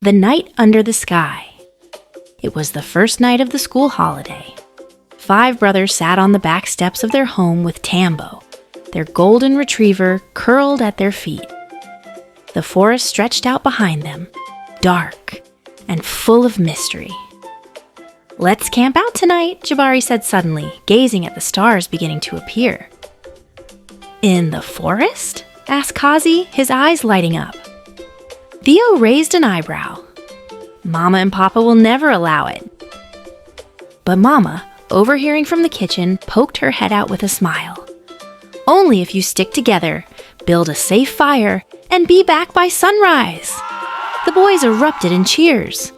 The Night Under the Sky. It was the first night of the school holiday. 5 brothers sat on the back steps of their home with Tambo, their golden retriever, curled at their feet. The forest stretched out behind them, dark and full of mystery. "Let's camp out tonight," Jabari said suddenly, gazing at the stars beginning to appear. "In the forest?" asked Kazi, his eyes lighting up. Theo raised an eyebrow. "Mama and Papa will never allow it." But Mama, overhearing from the kitchen, poked her head out with a smile. "Only if you stick together, build a safe fire, and be back by sunrise." The boys erupted in cheers.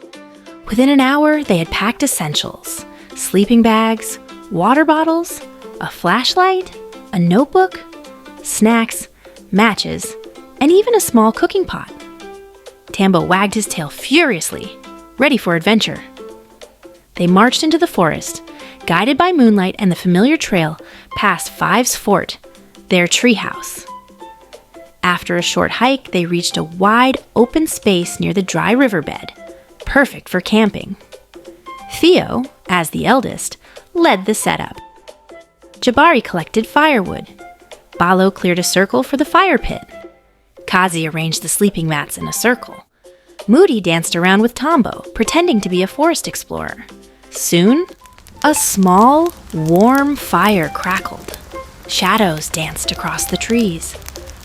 Within an hour, they had packed essentials: sleeping bags, water bottles, a flashlight, a notebook, snacks, matches, and even a small cooking pot. Tambo wagged his tail furiously, ready for adventure. They marched into the forest, guided by moonlight and the familiar trail past Five's fort, their treehouse. After a short hike, they reached a wide, open space near the dry riverbed, perfect for camping. Theo, as the eldest, led the setup. Jabari collected firewood. Balo cleared a circle for the fire pit. Kazi arranged the sleeping mats in a circle. Moody danced around with Tambo, pretending to be a forest explorer. Soon, a small, warm fire crackled. Shadows danced across the trees.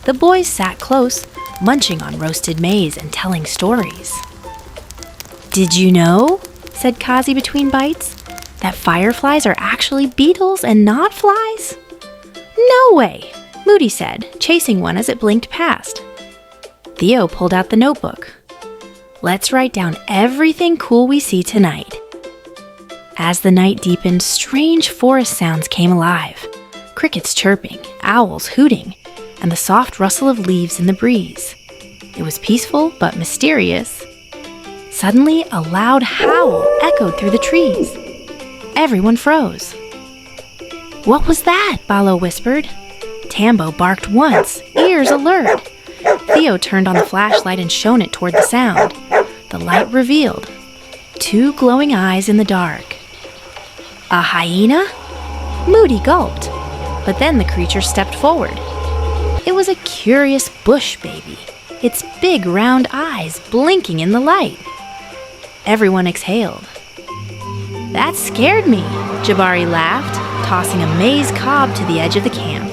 The boys sat close, munching on roasted maize and telling stories. "Did you know," said Kazi between bites, "that fireflies are actually beetles and not flies?" "No way," Moody said, chasing one as it blinked past. Theo pulled out the notebook. "Let's write down everything cool we see tonight." As the night deepened, strange forest sounds came alive. Crickets chirping, owls hooting, and the soft rustle of leaves in the breeze. It was peaceful but mysterious. Suddenly, a loud howl echoed through the trees. Everyone froze. "What was that?" Balo whispered. Tambo barked once, ears alert. Theo turned on the flashlight and shone it toward the sound. The light revealed 2 glowing eyes in the dark. "A hyena?" Moody gulped, but then the creature stepped forward. It was a curious bushbaby, its big round eyes blinking in the light. Everyone exhaled. "That scared me," Jabari laughed, tossing a maize cob to the edge of the camp.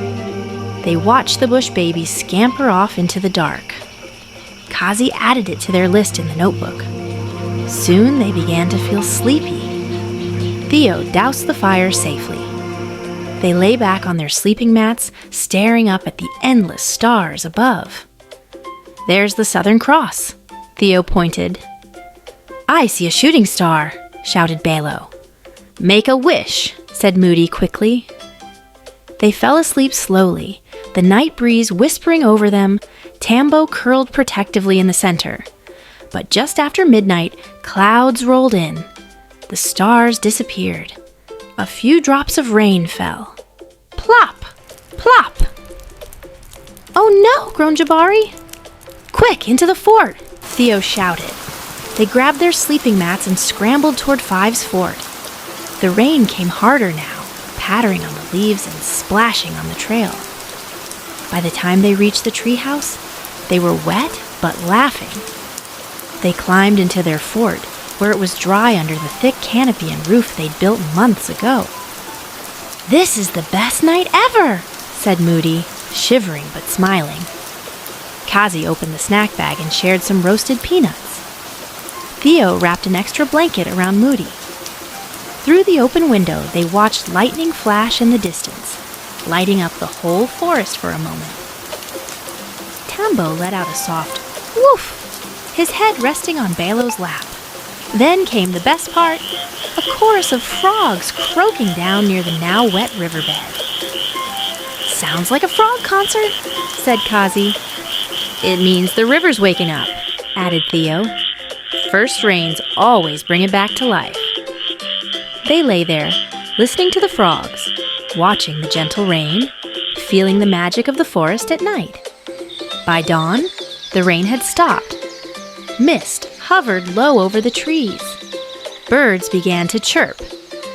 They watched the bushbaby scamper off into the dark. Kazi added it to their list in the notebook. Soon they began to feel sleepy. Theo doused the fire safely. They lay back on their sleeping mats, staring up at the endless stars above. "There's the Southern Cross," Theo pointed. "I see a shooting star," shouted Balo. "Make a wish," said Moody quickly. They fell asleep slowly, the night breeze whispering over them, Tambo curled protectively in the center. But just after midnight, clouds rolled in. The stars disappeared. A few drops of rain fell. Plop! Plop! "Oh no!" groaned Jabari. "Quick, into the fort!" Theo shouted. They grabbed their sleeping mats and scrambled toward Five's fort. The rain came harder now, pattering on the leaves and splashing on the trail. By the time they reached the treehouse, they were wet but laughing. They climbed into their fort, where it was dry under the thick canopy and roof they'd built months ago. "This is the best night ever," said Moody, shivering but smiling. Kazi opened the snack bag and shared some roasted peanuts. Theo wrapped an extra blanket around Moody. Through the open window, they watched lightning flash in the distance, lighting up the whole forest for a moment. Tambo let out a soft woof, his head resting on Balo's lap. Then came the best part, a chorus of frogs croaking down near the now wet riverbed. "Sounds like a frog concert," said Kazi. "It means the river's waking up," added Theo. "First rains always bring it back to life." They lay there, listening to the frogs, watching the gentle rain, feeling the magic of the forest at night. By dawn, the rain had stopped. Mist hovered low over the trees. Birds began to chirp.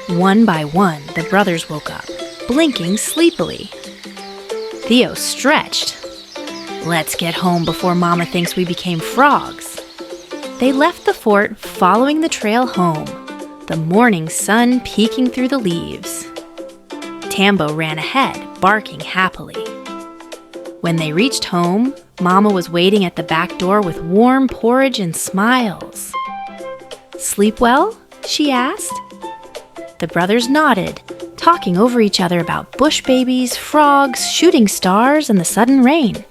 One by one, the brothers woke up, blinking sleepily. Theo stretched. "Let's get home before Mama thinks we became frogs." They left the fort, following the trail home, the morning sun peeking through the leaves. Tambo ran ahead, barking happily. When they reached home, Mama was waiting at the back door with warm porridge and smiles. "Sleep well?" she asked. The brothers nodded, talking over each other about bush babies, frogs, shooting stars, and the sudden rain.